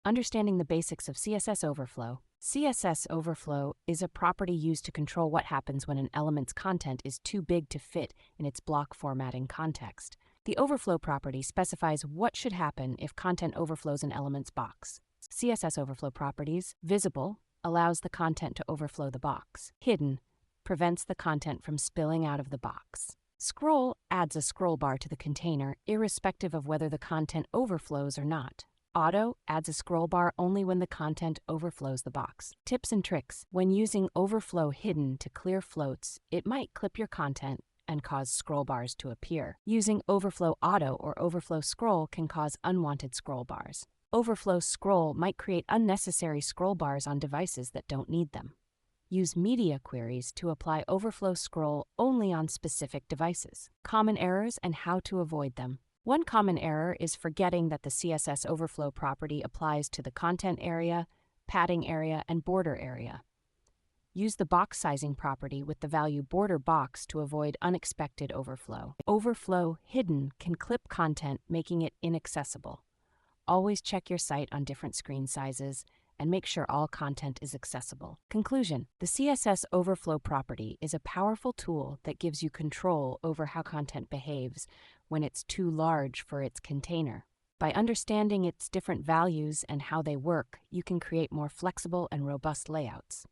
Understanding the basics of CSS Overflow. CSS Overflow is a property used to control what happens when an element's content is too big to fit in its block formatting context. The overflow property specifies what should happen if content overflows an element's box. CSS Overflow properties: visible allows the content to overflow the box. Hidden prevents the content from spilling out of the box. Scroll adds a scroll bar to the container, irrespective of whether the content overflows or not. Auto adds a scroll bar only when the content overflows the box. Tips and tricks. When using Overflow Hidden to clear floats, it might clip your content and cause scroll bars to appear. Using Overflow Auto or Overflow Scroll can cause unwanted scroll bars. Overflow Scroll might create unnecessary scroll bars on devices that don't need them. Use media queries to apply Overflow Scroll only on specific devices. Common errors and how to avoid them. One common error is forgetting that the CSS Overflow property applies to the content area, padding area, and border area. Use the box sizing property with the value border box to avoid unexpected overflow. Overflow Hidden can clip content, making it inaccessible. Always check your site on different screen sizes and make sure all content is accessible. Conclusion: the CSS Overflow property is a powerful tool that gives you control over how content behaves when it's too large for its container. By understanding its different values and how they work, you can create more flexible and robust layouts.